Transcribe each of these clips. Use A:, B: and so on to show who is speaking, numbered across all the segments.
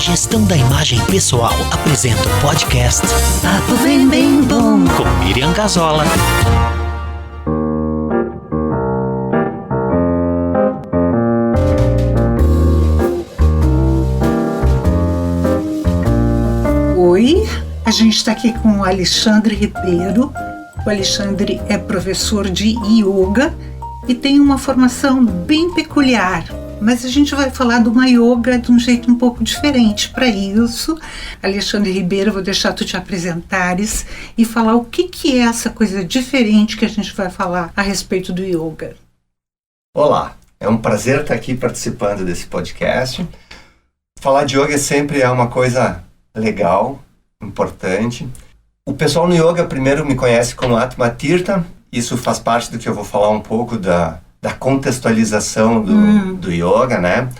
A: Gestão da Imagem Pessoal apresenta o podcast
B: Papo Bem Bom
A: com Miriam Gazola.
B: Oi, a gente está aqui com o Alexandre Ribeiro. O Alexandre é professor de yoga e tem uma formação bem peculiar. Mas a gente vai falar de uma yoga de um jeito um pouco diferente. Para isso, Alexandre Ribeiro, vou deixar tu te apresentares e falar o que é essa coisa diferente que a gente vai falar a respeito do yoga.
C: Olá, é um prazer estar aqui participando desse podcast. Falar de yoga sempre é uma coisa legal, importante. O pessoal no yoga primeiro me conhece como Atma Tirtha. Isso faz parte do que eu vou falar um pouco da contextualização do yoga, né?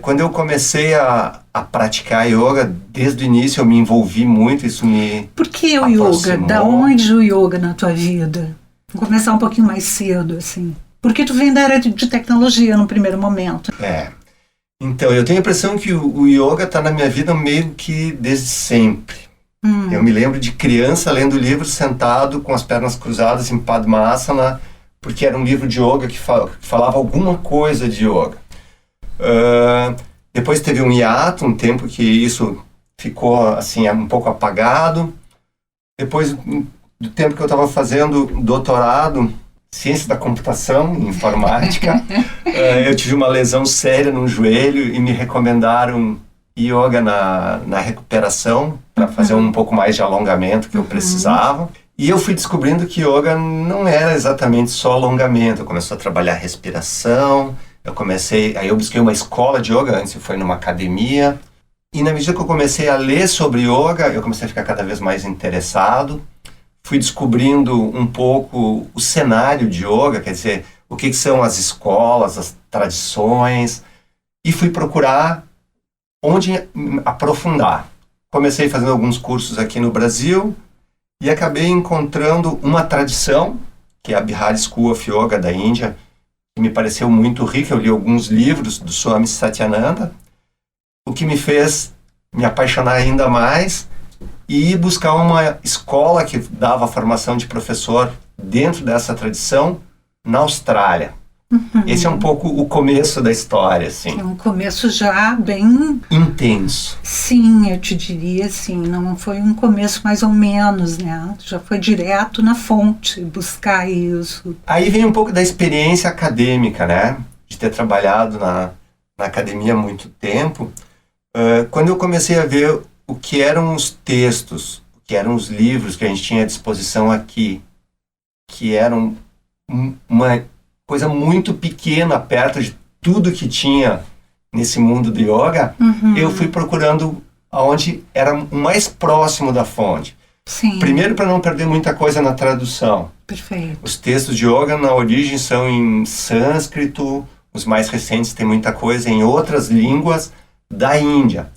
C: Quando eu comecei a praticar yoga, desde o início eu me envolvi muito, isso me
B: Por que o
C: aproximou.
B: yoga? Da onde o yoga na tua vida? Vou começar um pouquinho mais cedo, assim. Porque tu vem da área de tecnologia no primeiro momento.
C: Então, eu tenho a impressão que o yoga está na minha vida meio que desde sempre. Eu me lembro de criança lendo livros sentado com as pernas cruzadas em Padmasana, porque era um livro de yoga que falava alguma coisa de yoga. Depois teve um hiato, um tempo que isso ficou assim um pouco apagado. Depois do tempo que eu estava fazendo doutorado, ciência da computação, informática, eu tive uma lesão séria no joelho e me recomendaram yoga na recuperação para fazer um pouco mais de alongamento que eu precisava. E eu fui descobrindo que yoga não era exatamente só alongamento. Eu comecei a trabalhar respiração, aí eu busquei uma escola de yoga, antes foi numa academia. E na medida que eu comecei a ler sobre yoga, eu comecei a ficar cada vez mais interessado. Fui descobrindo um pouco o cenário de yoga, quer dizer, o que são as escolas, as tradições, e fui procurar onde aprofundar. Comecei fazendo alguns cursos aqui no Brasil e acabei encontrando uma tradição, que é a Bihar School of Yoga da Índia, que me pareceu muito rica. Eu li alguns livros do Swami Satyananda, o que me fez me apaixonar ainda mais e buscar uma escola que dava formação de professor dentro dessa tradição na Austrália. Esse é um pouco o começo da história, assim.
B: É um começo já bem
C: intenso.
B: Sim, eu te diria assim, não foi um começo mais ou menos, né? Já foi direto na fonte, buscar isso.
C: Aí vem um pouco da experiência acadêmica, né? De ter trabalhado na academia há muito tempo. Quando eu comecei a ver o que eram os textos, o que eram os livros que a gente tinha à disposição aqui, que eram uma coisa muito pequena perto de tudo que tinha nesse mundo do yoga, eu fui procurando aonde era o mais próximo da fonte.
B: Sim.
C: Primeiro, para não perder muita coisa na tradução.
B: Perfeito.
C: Os textos de yoga na origem são em sânscrito, os mais recentes têm muita coisa em outras línguas da Índia.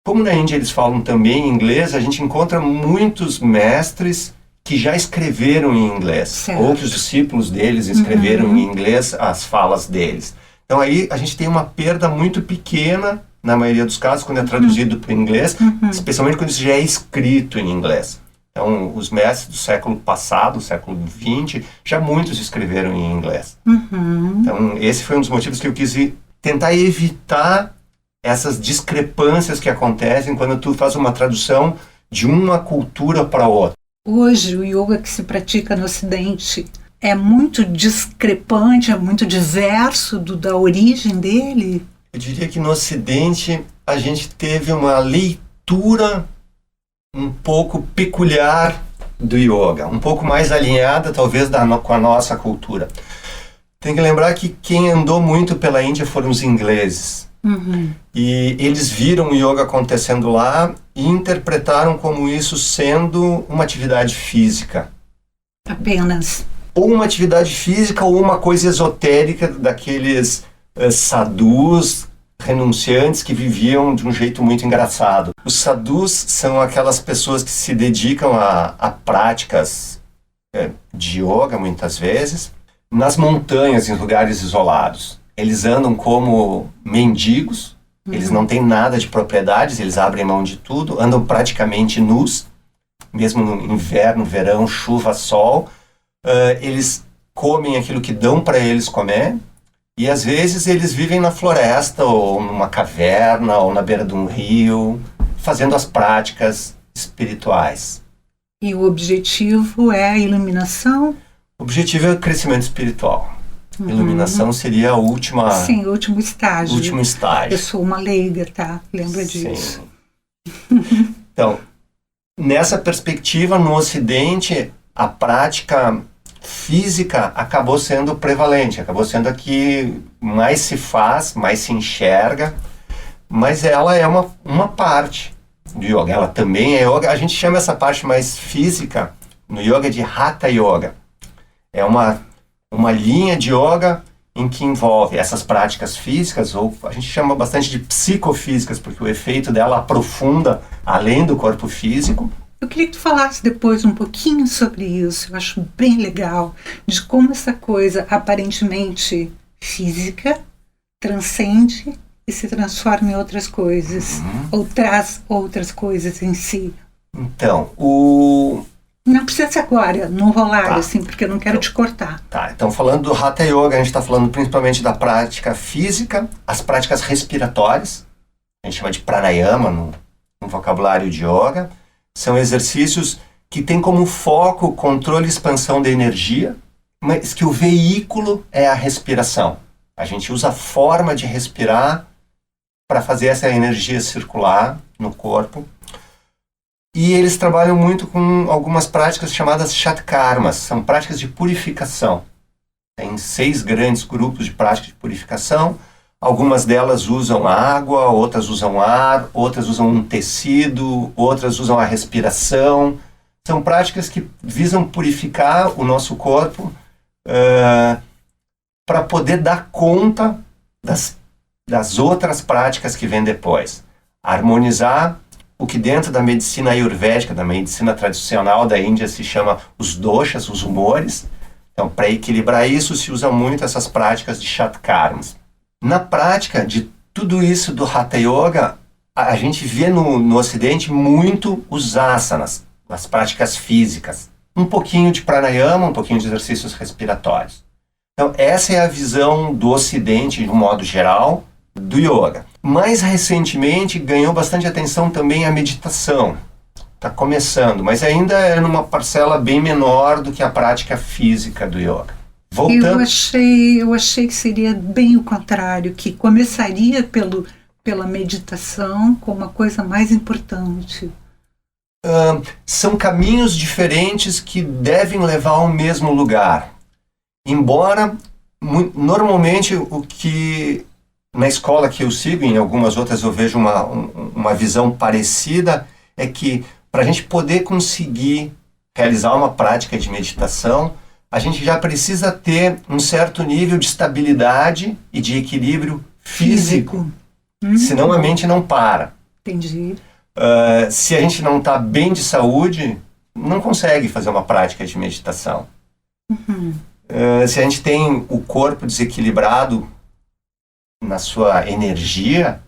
C: Como na Índia eles falam também inglês, a gente encontra muitos mestres que já escreveram em inglês,
B: certo,
C: ou que os discípulos deles escreveram em inglês as falas deles. Então aí a gente tem uma perda muito pequena, na maioria dos casos, quando é traduzido para o inglês, especialmente quando isso já é escrito em inglês. Então os mestres do século passado, século XX, já muitos escreveram em inglês. Então esse foi um dos motivos que eu quis tentar evitar essas discrepâncias que acontecem quando tu faz uma tradução de uma cultura para outra.
B: Hoje, o yoga que se pratica no Ocidente é muito discrepante, é muito diverso da origem dele?
C: Eu diria que no Ocidente a gente teve uma leitura um pouco peculiar do yoga, um pouco mais alinhada talvez com a nossa cultura. Tem que lembrar que quem andou muito pela Índia foram os ingleses. E eles viram o yoga acontecendo lá e interpretaram como isso sendo uma atividade física.
B: Apenas.
C: Ou uma atividade física ou uma coisa esotérica daqueles sadhus renunciantes que viviam de um jeito muito engraçado. Os sadhus são aquelas pessoas que se dedicam a práticas de yoga, muitas vezes, nas montanhas, em lugares isolados. Eles andam como mendigos, Eles não têm nada de propriedades, eles abrem mão de tudo, andam praticamente nus, mesmo no inverno, verão, chuva, sol. Eles comem aquilo que dão para eles comer, e às vezes eles vivem na floresta, ou numa caverna, ou na beira de um rio, fazendo as práticas espirituais.
B: E o objetivo é a iluminação?
C: O objetivo é o crescimento espiritual. Iluminação seria a última...
B: Sim, o último estágio.
C: Último estágio.
B: Eu sou uma leiga, tá? Lembra disso?
C: Então, nessa perspectiva, no Ocidente, a prática física acabou sendo prevalente, acabou sendo a que mais se faz, mais se enxerga, mas ela é uma parte do yoga. Ela também é yoga. A gente chama essa parte mais física no yoga de Hatha Yoga. É uma linha de yoga em que envolve essas práticas físicas, ou a gente chama bastante de psicofísicas, porque o efeito dela aprofunda além do corpo físico.
B: Eu queria que tu falasse depois um pouquinho sobre isso. Eu acho bem legal, de como essa coisa aparentemente física transcende e se transforma em outras coisas, ou traz outras coisas em si.
C: Então,
B: Não precisa ser agora, não rolar assim, porque eu não quero te cortar.
C: Tá, então falando do Hatha Yoga, a gente está falando principalmente da prática física, as práticas respiratórias, a gente chama de pranayama no vocabulário de yoga. São exercícios que têm como foco o controle e expansão da energia, mas que o veículo é a respiração. A gente usa a forma de respirar para fazer essa energia circular no corpo. E eles trabalham muito com algumas práticas chamadas Shatkarmas, são práticas de purificação. Tem 6 grandes grupos de práticas de purificação. Algumas delas usam água, outras usam ar, outras usam um tecido, outras usam a respiração. São práticas que visam purificar o nosso corpo para poder dar conta das outras práticas que vêm depois. Harmonizar o que dentro da medicina ayurvédica, da medicina tradicional da Índia, se chama os doshas, os humores. Então, para equilibrar isso, se usa muito essas práticas de Shatkarmas. Na prática de tudo isso do Hatha Yoga, a gente vê no Ocidente muito os asanas, as práticas físicas. Um pouquinho de pranayama, um pouquinho de exercícios respiratórios. Então, essa é a visão do Ocidente, de um modo geral, do yoga. Mais recentemente, ganhou bastante atenção também a meditação. Está começando, mas ainda é numa parcela bem menor do que a prática física do yoga.
B: Voltando... Eu achei que seria bem o contrário, que começaria pela meditação como uma coisa mais importante.
C: São caminhos diferentes que devem levar ao mesmo lugar. Embora, normalmente, o que na escola que eu sigo, em algumas outras eu vejo uma visão parecida, é que para a gente poder conseguir realizar uma prática de meditação, a gente já precisa ter um certo nível de estabilidade e de equilíbrio físico. Senão a mente não para.
B: Entendi.
C: Se a gente não está bem de saúde, não consegue fazer uma prática de meditação. Se a gente tem o corpo desequilibrado na sua energia,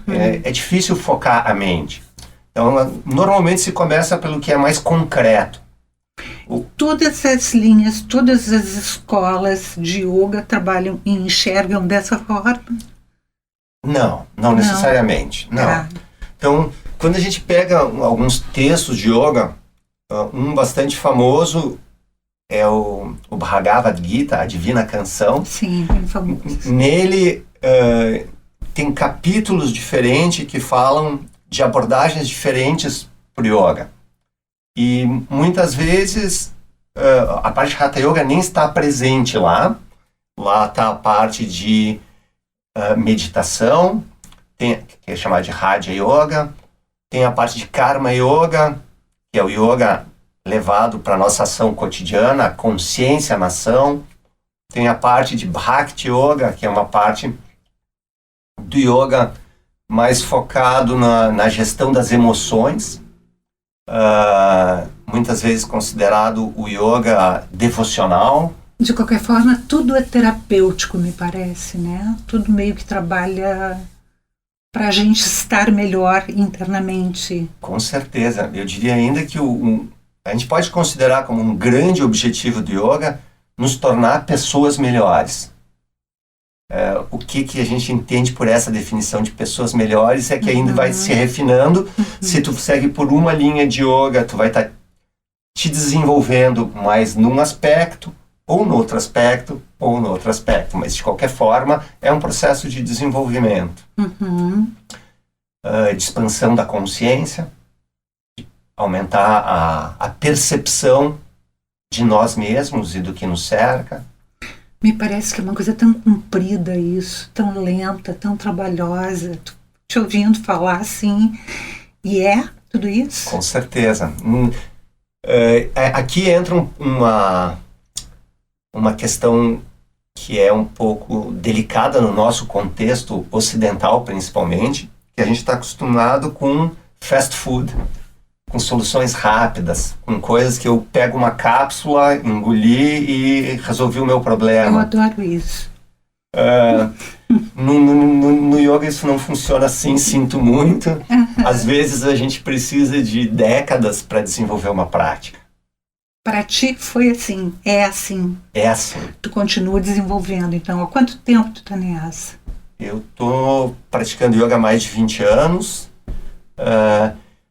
C: é difícil focar a mente. Então, normalmente se começa pelo que é mais concreto.
B: Todas as linhas, todas as escolas de yoga trabalham e enxergam dessa forma?
C: Não necessariamente. Não. Então, quando a gente pega alguns textos de yoga, um bastante famoso é o Bhagavad Gita, a Divina Canção.
B: Sim, bem famoso.
C: Nele tem capítulos diferentes que falam de abordagens diferentes para o yoga. E muitas vezes a parte de Hatha Yoga nem está presente lá. Lá está a parte de meditação, que é chamada de Raja Yoga. Tem a parte de Karma Yoga, que é o yoga levado para a nossa ação cotidiana, a consciência na ação. Tem a parte de Bhakti Yoga, que é uma parte do yoga mais focado na gestão das emoções. Muitas vezes considerado o yoga devocional.
B: De qualquer forma, tudo é terapêutico, me parece, né? Tudo meio que trabalha para a gente estar melhor internamente.
C: Com certeza. Eu diria ainda que a gente pode considerar como um grande objetivo do yoga nos tornar pessoas melhores. O que a gente entende por essa definição de pessoas melhores é que ainda vai se refinando. Se tu segue por uma linha de yoga, tu vai estar te desenvolvendo mais num aspecto, ou no outro aspecto, ou no outro aspecto. Mas, de qualquer forma, é um processo de desenvolvimento. De expansão da consciência, de aumentar a percepção de nós mesmos e do que nos cerca.
B: Me parece que é uma coisa tão comprida isso, tão lenta, tão trabalhosa. Te ouvindo falar assim, e tudo isso?
C: Com certeza. Aqui entra uma questão que é um pouco delicada no nosso contexto ocidental, principalmente, que a gente está acostumado com fast food, com soluções rápidas, com coisas que eu pego uma cápsula, engoli e resolvi o meu problema.
B: Eu adoro isso.
C: No yoga isso não funciona assim, sinto muito. Às vezes a gente precisa de décadas para desenvolver uma prática.
B: Para ti foi assim, é assim.
C: É assim.
B: Tu continua desenvolvendo, então. Há quanto tempo tu tá nessa?
C: Eu tô praticando yoga há mais de 20 anos.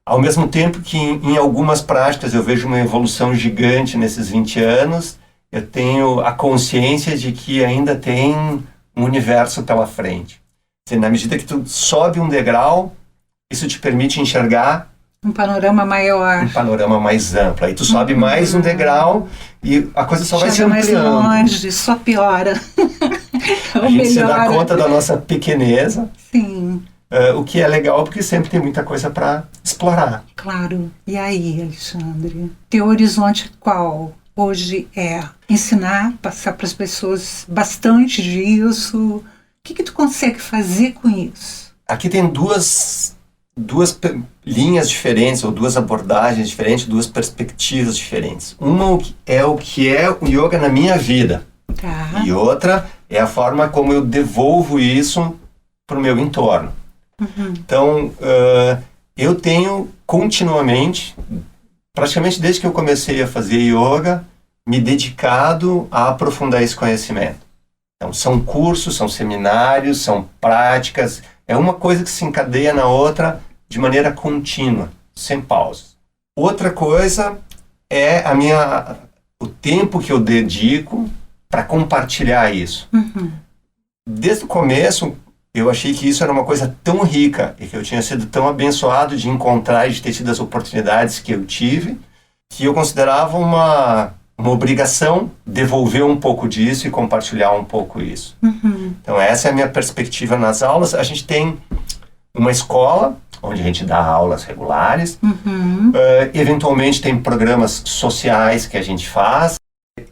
C: Ao mesmo tempo que em algumas práticas eu vejo uma evolução gigante nesses 20 anos, eu tenho a consciência de que ainda tem um universo pela frente. Na medida que tu sobe um degrau, isso te permite enxergar
B: um panorama maior.
C: Um panorama mais amplo. Aí tu sobe mais um degrau e a coisa só vai se ampliando.
B: Mais longe, só piora.
C: A gente se dá conta da nossa pequeneza.
B: Sim.
C: O que é legal porque sempre tem muita coisa para explorar.
B: Claro. E aí, Alexandre? Teu horizonte qual hoje é? Ensinar, passar para as pessoas bastante disso? O que tu consegue fazer com isso?
C: Aqui tem duas linhas diferentes, ou duas abordagens diferentes, duas perspectivas diferentes. Uma é o que é o yoga na minha vida.
B: Tá.
C: E outra é a forma como eu devolvo isso para o meu entorno. Então, eu tenho continuamente, praticamente desde que eu comecei a fazer yoga, me dedicado a aprofundar esse conhecimento. Então, são cursos, são seminários, são práticas, é uma coisa que se encadeia na outra de maneira contínua, sem pausas. Outra coisa é o tempo que eu dedico para compartilhar isso. Desde o começo, eu achei que isso era uma coisa tão rica e que eu tinha sido tão abençoado de encontrar e de ter tido as oportunidades que eu tive, que eu considerava uma obrigação devolver um pouco disso e compartilhar um pouco isso. Então essa é a minha perspectiva nas aulas. A gente tem uma escola onde a gente dá aulas regulares. Eventualmente tem programas sociais que a gente faz.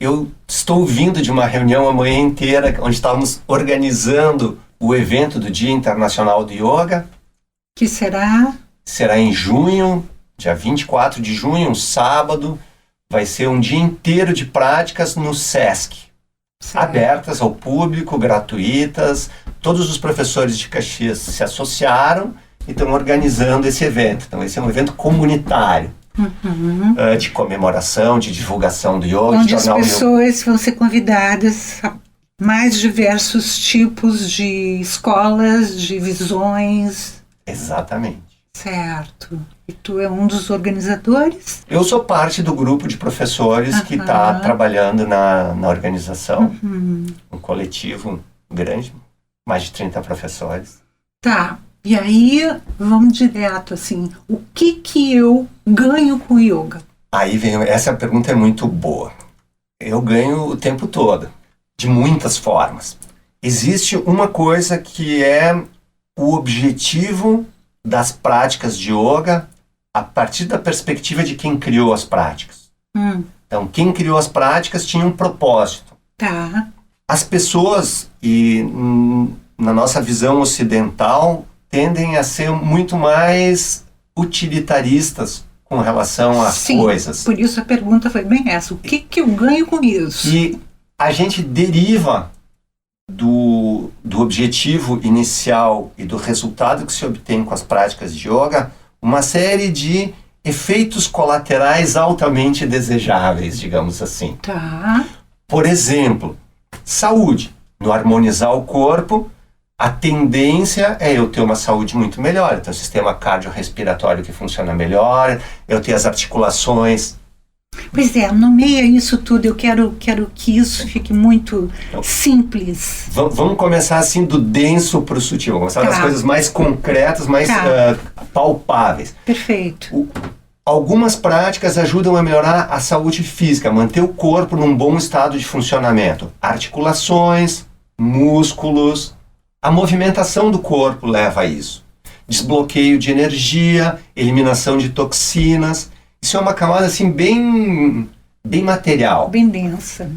C: Eu estou vindo de uma reunião a manhã inteira onde estávamos organizando o evento do Dia Internacional do Yoga.
B: Que será?
C: Será em junho, dia 24 de junho, um sábado. Vai ser um dia inteiro de práticas no SESC. Certo. Abertas ao público, gratuitas. Todos os professores de Caxias se associaram e estão organizando esse evento. Então esse é um evento comunitário. De comemoração, de divulgação do yoga.
B: Onde as pessoas vão ser convidadas a mais diversos tipos de escolas, de visões.
C: Exatamente.
B: Certo. E tu é um dos organizadores?
C: Eu sou parte do grupo de professores que está trabalhando na organização. Um coletivo grande, mais de 30 professores.
B: Tá. E aí, vamos direto, assim, o que eu ganho com o yoga?
C: Aí vem, essa pergunta é muito boa. Eu ganho o tempo todo, de muitas formas. Existe uma coisa que é o objetivo das práticas de yoga a partir da perspectiva de quem criou as práticas. Então, quem criou as práticas tinha um propósito.
B: Tá.
C: As pessoas, na nossa visão ocidental, tendem a ser muito mais utilitaristas com relação às coisas.
B: Por isso a pergunta foi bem essa. O que eu ganho com isso?
C: E a gente deriva do objetivo inicial e do resultado que se obtém com as práticas de yoga uma série de efeitos colaterais altamente desejáveis, digamos assim.
B: Tá.
C: Por exemplo, saúde. No harmonizar o corpo, a tendência é eu ter uma saúde muito melhor, eu ter um sistema cardiorrespiratório que funciona melhor, eu ter as articulações.
B: Pois é, nomeia isso tudo. Eu quero que isso fique muito simples.
C: Vamos começar assim do denso para o sutil. Vamos começar das coisas mais concretas, mais palpáveis.
B: Perfeito.
C: Algumas práticas ajudam a melhorar a saúde física, manter o corpo num bom estado de funcionamento. Articulações, músculos, a movimentação do corpo leva a isso. Desbloqueio de energia, eliminação de toxinas. Isso é uma camada assim bem material.
B: Bem densa.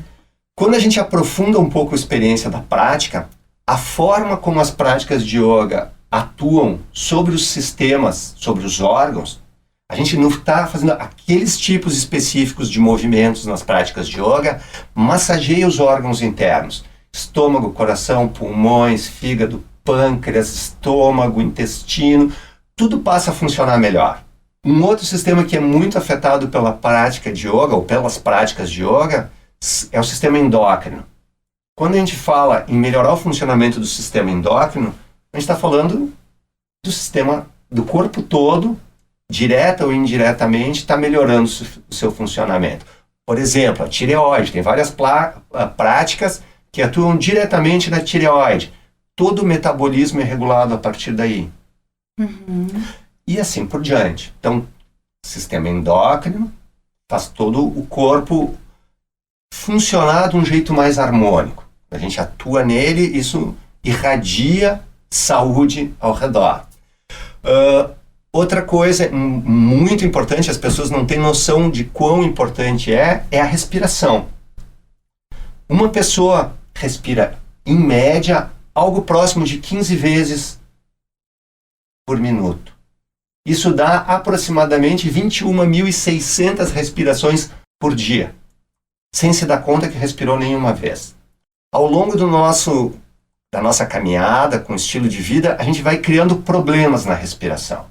C: Quando a gente aprofunda um pouco a experiência da prática, a forma como as práticas de yoga atuam sobre os sistemas, sobre os órgãos, a gente não está fazendo aqueles tipos específicos de movimentos nas práticas de yoga, massageia os órgãos internos. Estômago, coração, pulmões, fígado, pâncreas, estômago, intestino, tudo passa a funcionar melhor. Um outro sistema que é muito afetado pela prática de yoga, ou pelas práticas de yoga, é o sistema endócrino. Quando a gente fala em melhorar o funcionamento do sistema endócrino, a gente está falando do sistema do corpo todo, direta ou indiretamente, está melhorando o seu funcionamento. Por exemplo, a tireoide. Tem várias práticas que atuam diretamente na tireoide. Todo o metabolismo é regulado a partir daí.
B: Uhum.
C: E assim por diante. Então, sistema endócrino faz todo o corpo funcionar de um jeito mais harmônico. A gente atua nele, isso irradia saúde ao redor. Outra coisa muito importante, as pessoas não têm noção de quão importante é a respiração. Uma pessoa respira, em média, algo próximo de 15 vezes por minuto. Isso dá aproximadamente 21.600 respirações por dia, sem se dar conta que respirou nenhuma vez. Ao longo da nossa caminhada, com o estilo de vida, a gente vai criando problemas na respiração.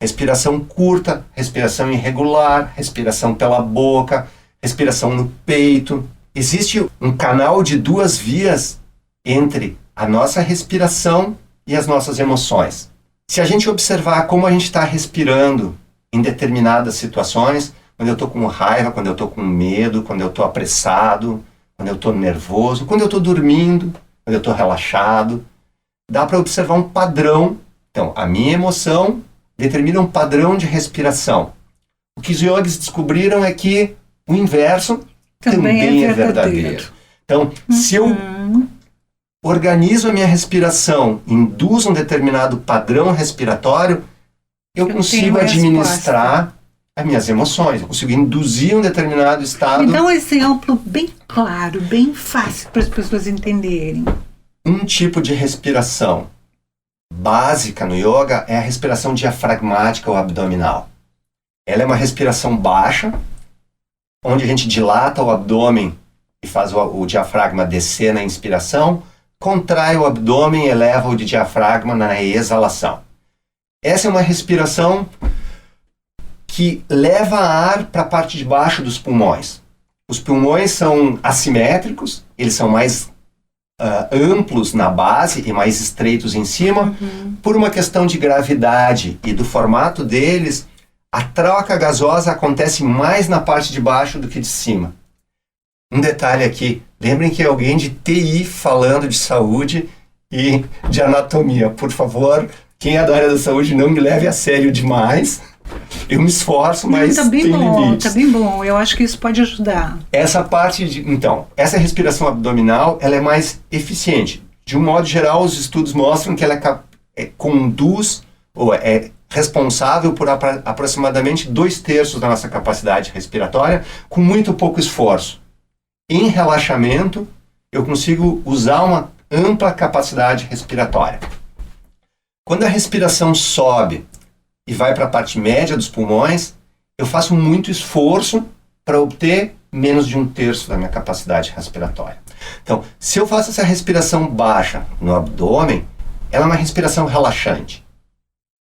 C: Respiração curta, respiração irregular, respiração pela boca, respiração no peito. Existe um canal de 2 vias entre a nossa respiração e as nossas emoções. Se a gente observar como a gente está respirando em determinadas situações, quando eu estou com raiva, quando eu estou com medo, quando eu estou apressado, quando eu estou nervoso, quando eu estou dormindo, quando eu estou relaxado, dá para observar um padrão. Então, a minha emoção determina um padrão de respiração. O que os yogis descobriram é que o inverso também é verdadeiro. Então, se eu organizo a minha respiração, induzo um determinado padrão respiratório, eu consigo administrar as minhas emoções, eu consigo induzir um determinado estado.
B: Me dá um exemplo bem claro, bem fácil para as pessoas entenderem.
C: Um tipo de respiração básica no yoga é a respiração diafragmática ou abdominal. Ela é uma respiração baixa, onde a gente dilata o abdômen e faz o diafragma descer na inspiração, contrai o abdômen e eleva o diafragma na exalação. Essa é uma respiração que leva ar para a parte de baixo dos pulmões. Os pulmões são assimétricos, eles são mais amplos na base e mais estreitos em cima. Por uma questão de gravidade e do formato deles, a troca gasosa acontece mais na parte de baixo do que de cima. Um detalhe aqui, lembrem que é alguém de TI falando de saúde e de anatomia. Por favor, quem é da área da saúde não me leve a sério demais. Eu me esforço, mas tem limites.
B: Tá bem bom. Eu acho que isso pode ajudar.
C: Essa parte essa respiração abdominal, ela é mais eficiente. De um modo geral, os estudos mostram que ela conduz, ou é responsável por aproximadamente 2/3 da nossa capacidade respiratória, com muito pouco esforço. Em relaxamento, eu consigo usar uma ampla capacidade respiratória. Quando a respiração sobe e vai para a parte média dos pulmões, eu faço muito esforço para obter menos de 1/3 da minha capacidade respiratória. Então, se eu faço essa respiração baixa no abdômen, ela é uma respiração relaxante.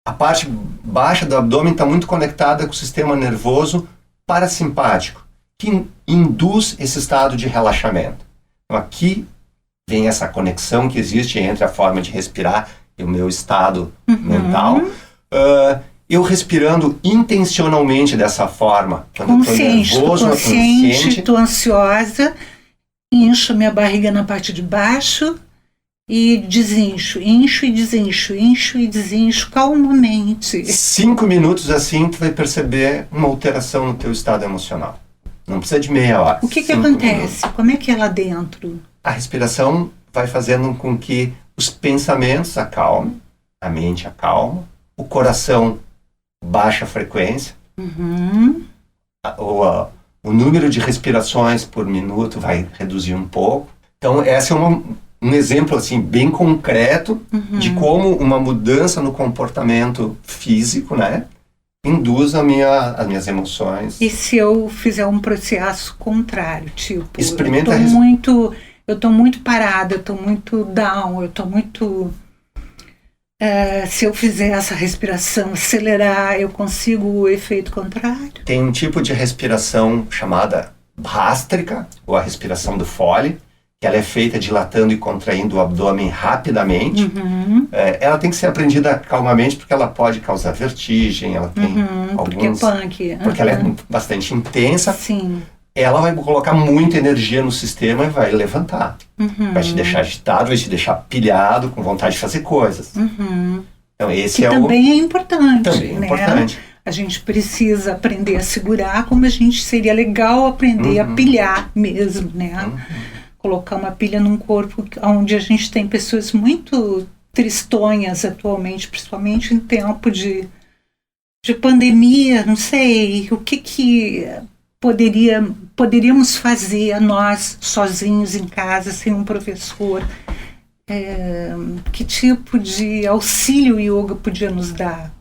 C: A parte baixa do abdômen está muito conectada com o sistema nervoso parasimpático, que induz esse estado de relaxamento. Então, aqui vem essa conexão que existe entre a forma de respirar e o meu estado mental. Eu respirando intencionalmente dessa forma, quando
B: Consciente,
C: eu estou nervoso, consciente,
B: estou ansiosa, incho minha barriga na parte de baixo e desincho, incho e desincho calmamente.
C: 5 minutos assim, tu vai perceber uma alteração no teu estado emocional. Não precisa de meia hora.
B: O que acontece? Como é que é lá dentro?
C: A respiração vai fazendo com que os pensamentos acalmem, a mente acalma, o coração baixa a frequência, o número de respirações por minuto vai reduzir um pouco. Então, esse é um exemplo assim, bem concreto de como uma mudança no comportamento físico, né, induz as minhas emoções.
B: E se eu fizer um processo contrário, tipo,
C: experimenta
B: eu estou muito parada, eu estou muito down, eu estou muito... se eu fizer essa respiração, acelerar, eu consigo o efeito contrário? Tem
C: um tipo de respiração chamada bhástrika, ou a respiração do Foley, que ela é feita dilatando e contraindo o abdômen rapidamente. Ela tem que ser aprendida calmamente, porque ela pode causar vertigem, ela tem alguns... Porque ela é bastante intensa.
B: Sim.
C: Ela vai colocar muita energia no sistema e vai levantar. Vai te deixar agitado, vai te deixar pilhado, com vontade de fazer coisas. Então, esse
B: que também é importante.
C: Também é importante.
B: A gente precisa aprender a segurar, como seria legal aprender a pilhar mesmo, né? Colocar uma pilha num corpo onde a gente tem pessoas muito tristonhas atualmente, principalmente em tempo de pandemia, não sei, o que poderíamos fazer nós sozinhos em casa, sem um professor? Que tipo de auxílio o yoga podia nos dar?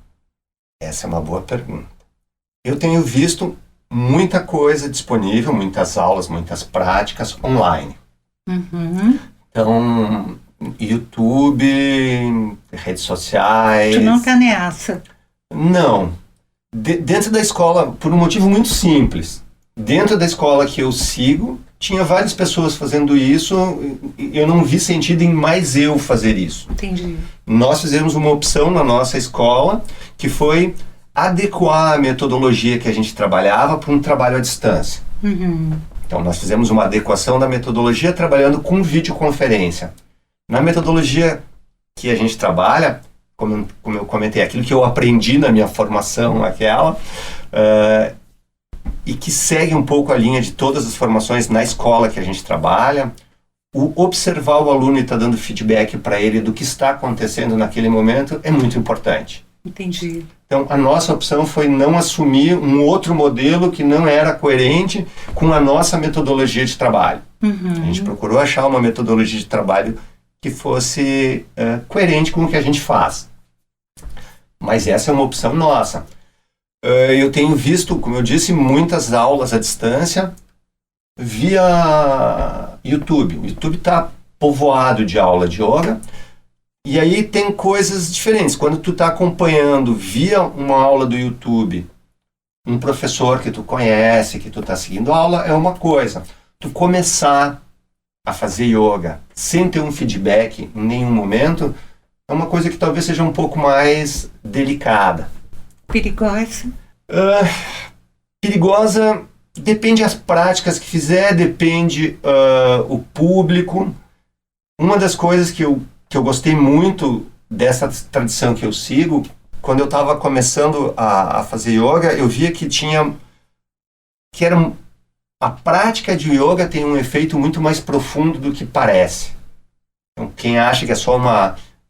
C: Essa é uma boa pergunta. Eu tenho visto muita coisa disponível, muitas aulas, muitas práticas online. Então, YouTube, redes sociais...
B: Tu não tá nessa?
C: Não. Dentro da escola, por um motivo muito simples. Dentro da escola que eu sigo, tinha várias pessoas fazendo isso, e eu não vi sentido em mais eu fazer isso.
B: Entendi.
C: Nós fizemos uma opção na nossa escola, que foi adequar a metodologia que a gente trabalhava para um trabalho à distância. Então, nós fizemos uma adequação da metodologia trabalhando com videoconferência. Na metodologia que a gente trabalha, como eu comentei, aquilo que eu aprendi na minha formação, e que segue um pouco a linha de todas as formações na escola que a gente trabalha, o observar o aluno e estar dando feedback para ele do que está acontecendo naquele momento é muito importante.
B: Entendi.
C: Então, a nossa opção foi não assumir um outro modelo que não era coerente com a nossa metodologia de trabalho. A gente procurou achar uma metodologia de trabalho que fosse coerente com o que a gente faz. Mas essa é uma opção nossa. Eu tenho visto, como eu disse, muitas aulas à distância via YouTube. O YouTube está povoado de aula de yoga. E aí tem coisas diferentes. Quando tu está acompanhando via uma aula do YouTube, um professor que tu conhece, que tu está seguindo a aula, é uma coisa. Tu começar a fazer yoga sem ter um feedback em nenhum momento, é uma coisa que talvez seja um pouco mais delicada.
B: Perigosa?
C: Perigosa, depende das práticas que fizer, depende o público. Uma das coisas que eu gostei muito dessa tradição que eu sigo, quando eu estava começando a fazer yoga, eu via que a prática de yoga tem um efeito muito mais profundo do que parece. Então, quem acha que é só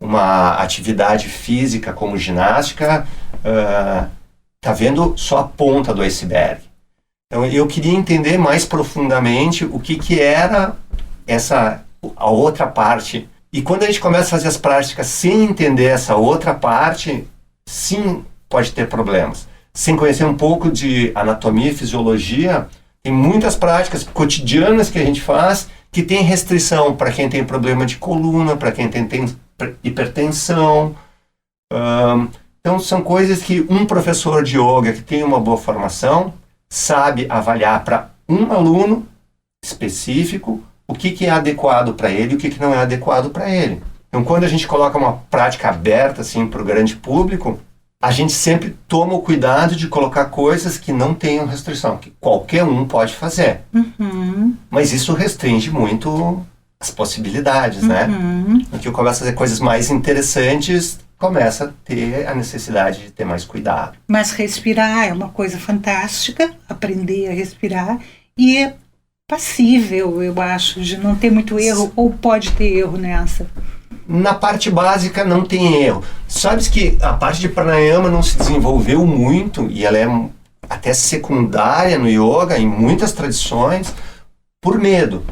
C: uma atividade física como ginástica, está vendo só a ponta do iceberg. Então, eu queria entender mais profundamente o que era a outra parte. E quando a gente começa a fazer as práticas sem entender essa outra parte, sim, pode ter problemas. Sem conhecer um pouco de anatomia e fisiologia, Tem muitas práticas cotidianas que a gente faz que tem restrição para quem tem problema de coluna, para quem tem hipertensão. Então, são coisas que um professor de yoga que tem uma boa formação sabe avaliar para um aluno específico o que é adequado para ele e o que não é adequado para ele. Então, quando a gente coloca uma prática aberta assim, para o grande público, a gente sempre toma o cuidado de colocar coisas que não tenham restrição, que qualquer um pode fazer. Mas isso restringe muito as possibilidades, né? No que eu começo a fazer coisas mais interessantes, começa a ter a necessidade de ter mais cuidado.
B: Mas respirar é uma coisa fantástica, aprender a respirar, e é passível, eu acho, de não ter muito erro, ou pode ter erro nessa?
C: Na parte básica não tem erro. Sabes que a parte de pranayama não se desenvolveu muito, e ela é até secundária no yoga, em muitas tradições, por medo.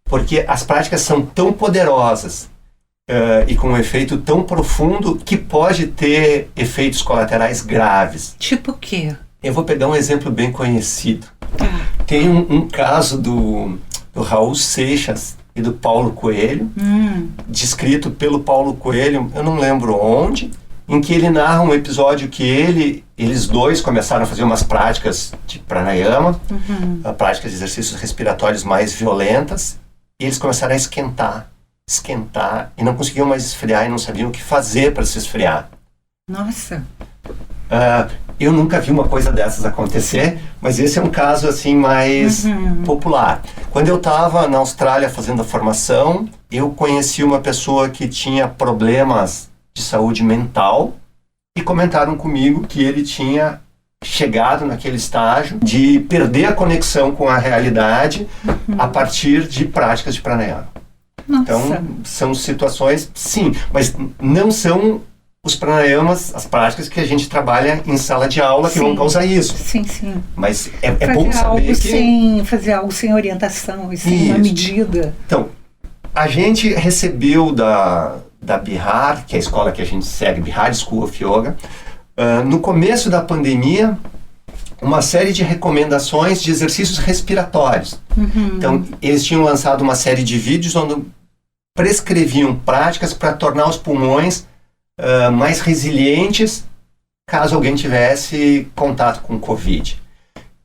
C: Porque as práticas são tão poderosas e com um efeito tão profundo que pode ter efeitos colaterais graves.
B: Tipo o quê?
C: Eu vou pegar um exemplo bem conhecido. Tem um caso do Raul Seixas e do Paulo Coelho, descrito pelo Paulo Coelho, eu não lembro onde, em que ele narra um episódio que eles dois começaram a fazer umas práticas de pranayama, práticas de exercícios respiratórios mais violentas, e eles começaram a esquentar, e não conseguiam mais esfriar e não sabiam o que fazer para se esfriar.
B: Nossa!
C: Eu nunca vi uma coisa dessas acontecer, mas esse é um caso assim mais popular. Quando eu estava na Austrália fazendo a formação, eu conheci uma pessoa que tinha problemas de saúde mental e comentaram comigo que ele tinha chegado naquele estágio de perder a conexão com a realidade a partir de práticas de pranayama.
B: Nossa.
C: Então, são situações, sim, mas não são os pranayamas, as práticas que a gente trabalha em sala de aula que vão causar isso.
B: Sim, sim.
C: Mas é bom saber que...
B: Fazer algo sem orientação e sem uma medida.
C: Então, a gente recebeu da Bihar, que é a escola que a gente segue, Bihar School of Yoga, no começo da pandemia, uma série de recomendações de exercícios respiratórios. Então, eles tinham lançado uma série de vídeos onde prescreviam práticas para tornar os pulmões mais resilientes caso alguém tivesse contato com Covid.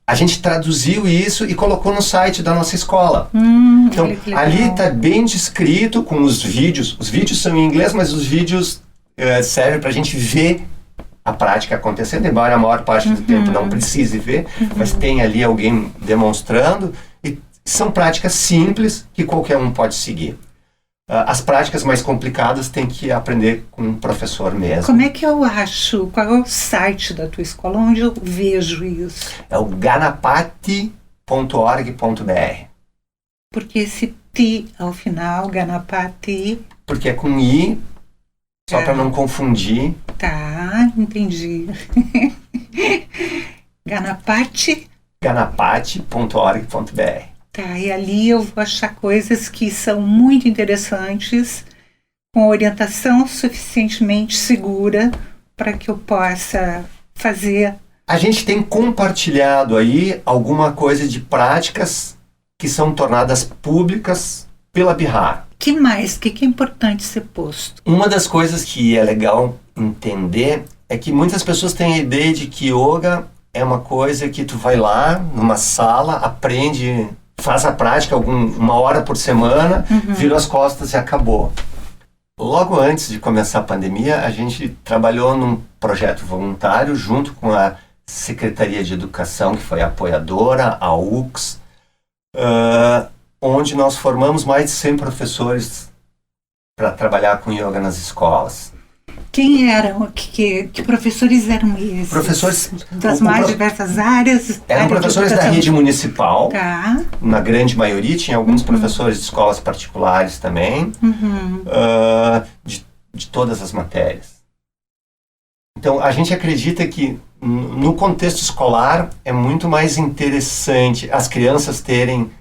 C: A gente traduziu isso e colocou no site da nossa escola. Então, ali está bem descrito com os vídeos. Os vídeos são em inglês, mas os vídeos servem para a gente ver a prática acontecendo, embora a maior parte do tempo não precise ver, mas tem ali alguém demonstrando, e são práticas simples que qualquer um pode seguir. As práticas mais complicadas tem que aprender com um professor mesmo.
B: Como é que eu acho? Qual é o site da tua escola? Onde eu vejo isso?
C: É o ganapati.org.br.
B: Porque esse T ao final, Ganapati...
C: Porque é com I, só para não confundir.
B: Tá, entendi.
C: Ganapati.org.br.
B: Tá, e ali eu vou achar coisas que são muito interessantes, com orientação suficientemente segura para que eu possa fazer.
C: A gente tem compartilhado aí alguma coisa de práticas que são tornadas públicas pela Bihar.
B: Que mais? O que é importante ser posto?
C: Uma das coisas que é legal entender é que muitas pessoas têm a ideia de que yoga é uma coisa que tu vai lá numa sala, aprende, faz a prática uma hora por semana, vira as costas e acabou. Logo antes de começar a pandemia, a gente trabalhou num projeto voluntário junto com a Secretaria de Educação, que foi a apoiadora, a UX, onde nós formamos mais de 100 professores para trabalhar com yoga nas escolas.
B: Quem eram? Que professores eram esses?
C: Professores
B: das mais diversas áreas?
C: Eram professores da rede municipal,
B: tá.
C: Na grande maioria, tinha alguns professores de escolas particulares também, de todas as matérias. Então, a gente acredita que no contexto escolar é muito mais interessante as crianças terem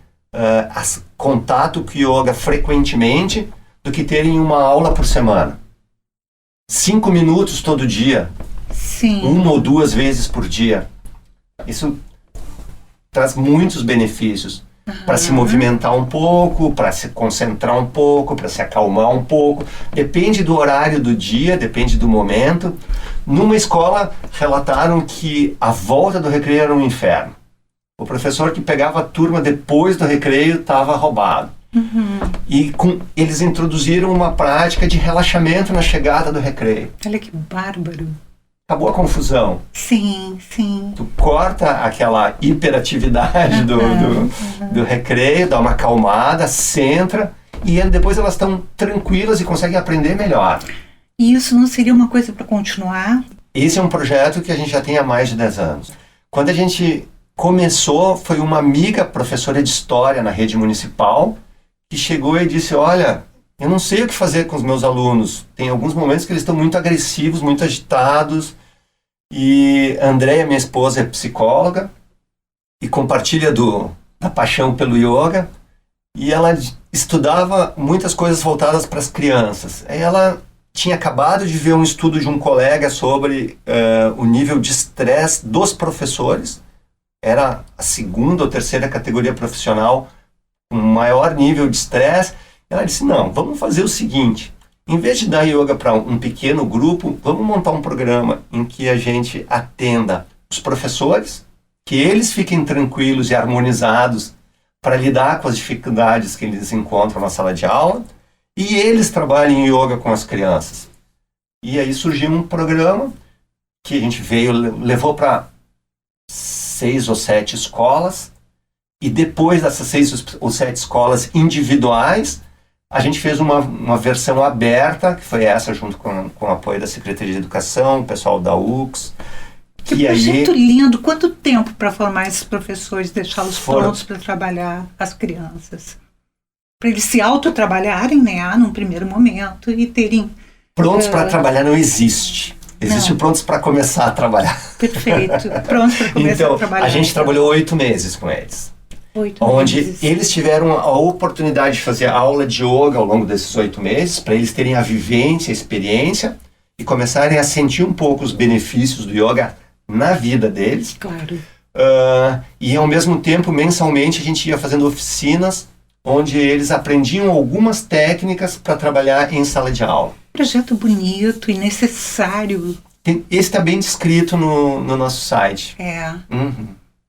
C: contato com yoga frequentemente do que terem uma aula por semana. 5 minutos todo dia.
B: Sim.
C: 1 ou 2 vezes por dia. Isso traz muitos benefícios. Para se movimentar um pouco, para se concentrar um pouco, para se acalmar um pouco. Depende do horário do dia, depende do momento. Numa escola, relataram que a volta do recreio era um inferno. O professor que pegava a turma depois do recreio estava roubado. E eles introduziram uma prática de relaxamento na chegada do recreio.
B: Olha que bárbaro.
C: Acabou a confusão.
B: Sim.
C: Tu corta aquela hiperatividade do recreio, dá uma acalmada, centra, e depois elas estão tranquilas e conseguem aprender melhor.
B: E isso não seria uma coisa para continuar?
C: Esse é um projeto que a gente já tem há mais de 10 anos. Quando a gente começou, foi uma amiga professora de história na rede municipal que chegou e disse, olha, eu não sei o que fazer com os meus alunos. Tem alguns momentos que eles estão muito agressivos, muito agitados. E a Andréia, minha esposa, é psicóloga e compartilha da paixão pelo yoga. E ela estudava muitas coisas voltadas para as crianças. Aí ela tinha acabado de ver um estudo de um colega sobre o nível de estresse dos professores. Era a 2ª ou 3ª categoria profissional com maior nível de estresse. Ela disse, não, vamos fazer o seguinte, em vez de dar yoga para um pequeno grupo, vamos montar um programa em que a gente atenda os professores, que eles fiquem tranquilos e harmonizados para lidar com as dificuldades que eles encontram na sala de aula, e eles trabalhem yoga com as crianças. E aí surgiu um programa que a gente levou para 6 ou 7 escolas, e depois dessas 6 ou 7 escolas individuais, a gente fez uma versão aberta, que foi essa, junto com o apoio da Secretaria de Educação, o pessoal da UX.
B: Que projeto lindo! Quanto tempo para formar esses professores, deixá-los prontos para trabalhar as crianças? Para eles se autotrabalharem, né, num primeiro momento, e terem...
C: Prontos para trabalhar não existe. Existe o prontos para começar a trabalhar.
B: Perfeito. Prontos para começar a trabalhar.
C: A gente trabalhou 8 meses com eles. Onde eles tiveram a oportunidade de fazer aula de yoga ao longo desses 8 meses, para eles terem a vivência, a experiência, e começarem a sentir um pouco os benefícios do yoga na vida deles.
B: Claro.
C: E ao mesmo tempo, mensalmente, a gente ia fazendo oficinas onde eles aprendiam algumas técnicas para trabalhar em sala de aula.
B: Projeto bonito e necessário.
C: Esse está bem descrito no nosso site.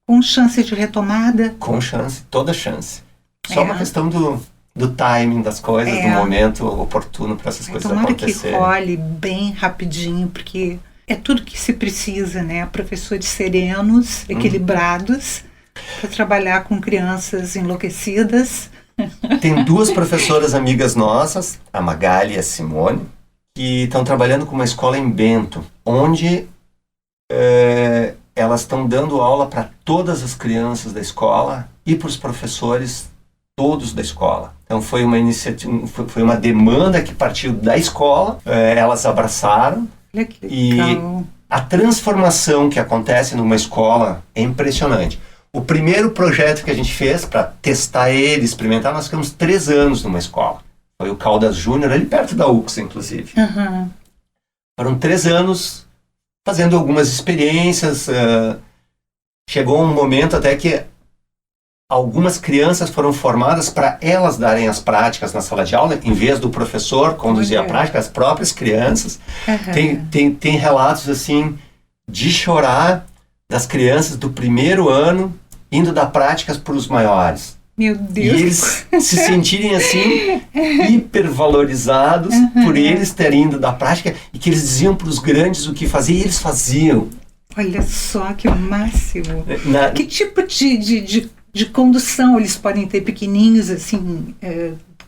B: Com chance de retomada?
C: Com chance, toda chance. Só uma questão do timing das coisas, do momento oportuno para essas coisas acontecerem.
B: Tomara que role bem rapidinho, porque é tudo que se precisa, né? Professores serenos, equilibrados, para trabalhar com crianças enlouquecidas.
C: Tem 2 professoras amigas nossas, a Magali e a Simone, que estão trabalhando com uma escola em Bento, onde elas estão dando aula para todas as crianças da escola e para os professores todos da escola. Então foi uma iniciativa, foi uma demanda que partiu da escola, elas abraçaram.
B: Olha que legal.
C: E a transformação que acontece numa escola é impressionante. O primeiro projeto que a gente fez para testar ele, experimentar, nós ficamos 3 anos numa escola. Foi o Caldas Júnior, ali perto da UX, inclusive. Foram 3 anos fazendo algumas experiências. Chegou um momento até que algumas crianças foram formadas para elas darem as práticas na sala de aula, em vez do professor conduzir a prática, as próprias crianças. Tem relatos assim de chorar das crianças do primeiro ano indo dar práticas para os maiores.
B: Meu Deus!
C: E eles se sentirem assim hipervalorizados por eles terem ido dar prática, e que eles diziam para os grandes o que fazer e eles faziam.
B: Olha só que máximo! Que tipo de condução eles podem ter, pequenininhos, assim?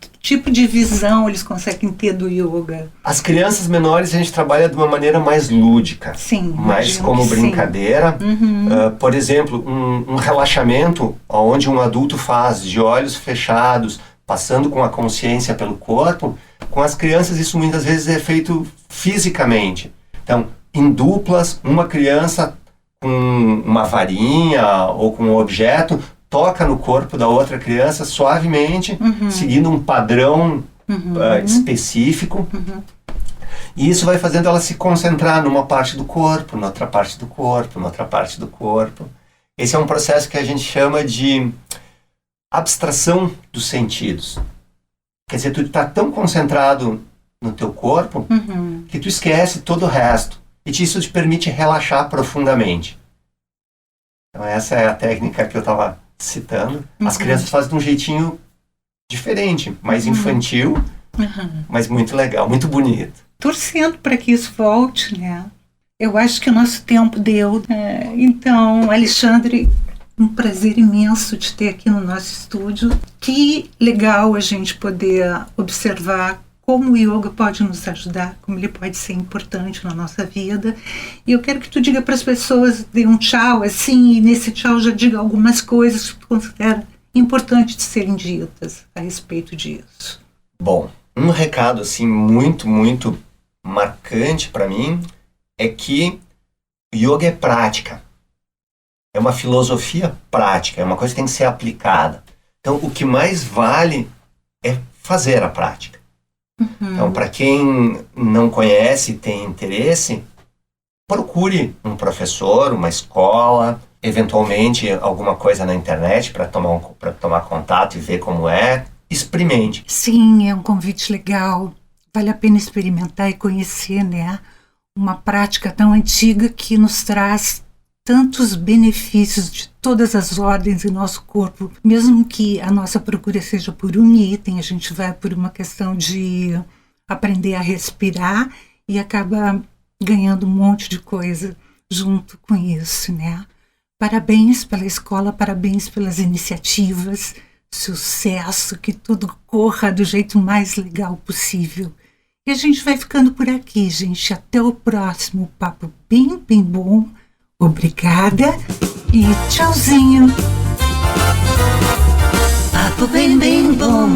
B: Que tipo de visão eles conseguem ter do yoga?
C: As crianças menores a gente trabalha de uma maneira mais lúdica.
B: Sim.
C: Mais como brincadeira. Por exemplo, um relaxamento onde um adulto faz de olhos fechados, passando com a consciência pelo corpo. Com as crianças isso muitas vezes é feito fisicamente. Então, em duplas, uma criança com uma varinha ou com um objeto toca no corpo da outra criança suavemente, seguindo um padrão específico. E isso vai fazendo ela se concentrar numa parte do corpo, noutra parte do corpo, noutra parte do corpo. Esse é um processo que a gente chama de abstração dos sentidos. Quer dizer, tu está tão concentrado no teu corpo que tu esquece todo o resto. E isso te permite relaxar profundamente. Então essa é a técnica que eu estava citando. As crianças fazem de um jeitinho diferente, mais infantil, mas muito legal, muito bonito.
B: Torcendo para que isso volte, né? Eu acho que o nosso tempo deu, né? Então, Alexandre, um prazer imenso te ter aqui no nosso estúdio. Que legal a gente poder observar como o yoga pode nos ajudar, como ele pode ser importante na nossa vida. E eu quero que tu diga para as pessoas, dê um tchau, assim, e nesse tchau já diga algumas coisas que tu considera importantes de serem ditas a respeito disso.
C: Bom, um recado, assim, muito, muito marcante para mim é que o yoga é prática. É uma filosofia prática, é uma coisa que tem que ser aplicada. Então, o que mais vale é fazer a prática. Então, para quem não conhece e tem interesse, procure um professor, uma escola, eventualmente alguma coisa na internet para tomar contato e ver como é. Experimente.
B: Sim, é um convite legal. Vale a pena experimentar e conhecer, né? Uma prática tão antiga que nos traz tantos benefícios de todas as ordens em nosso corpo. Mesmo que a nossa procura seja por um item, a gente vai por uma questão de aprender a respirar e acaba ganhando um monte de coisa junto com isso, né? Parabéns pela escola, parabéns pelas iniciativas, sucesso, que tudo corra do jeito mais legal possível. E a gente vai ficando por aqui, gente. Até o próximo papo bem, bem bom. Obrigada e tchauzinho.
A: Papo bem, bem bom.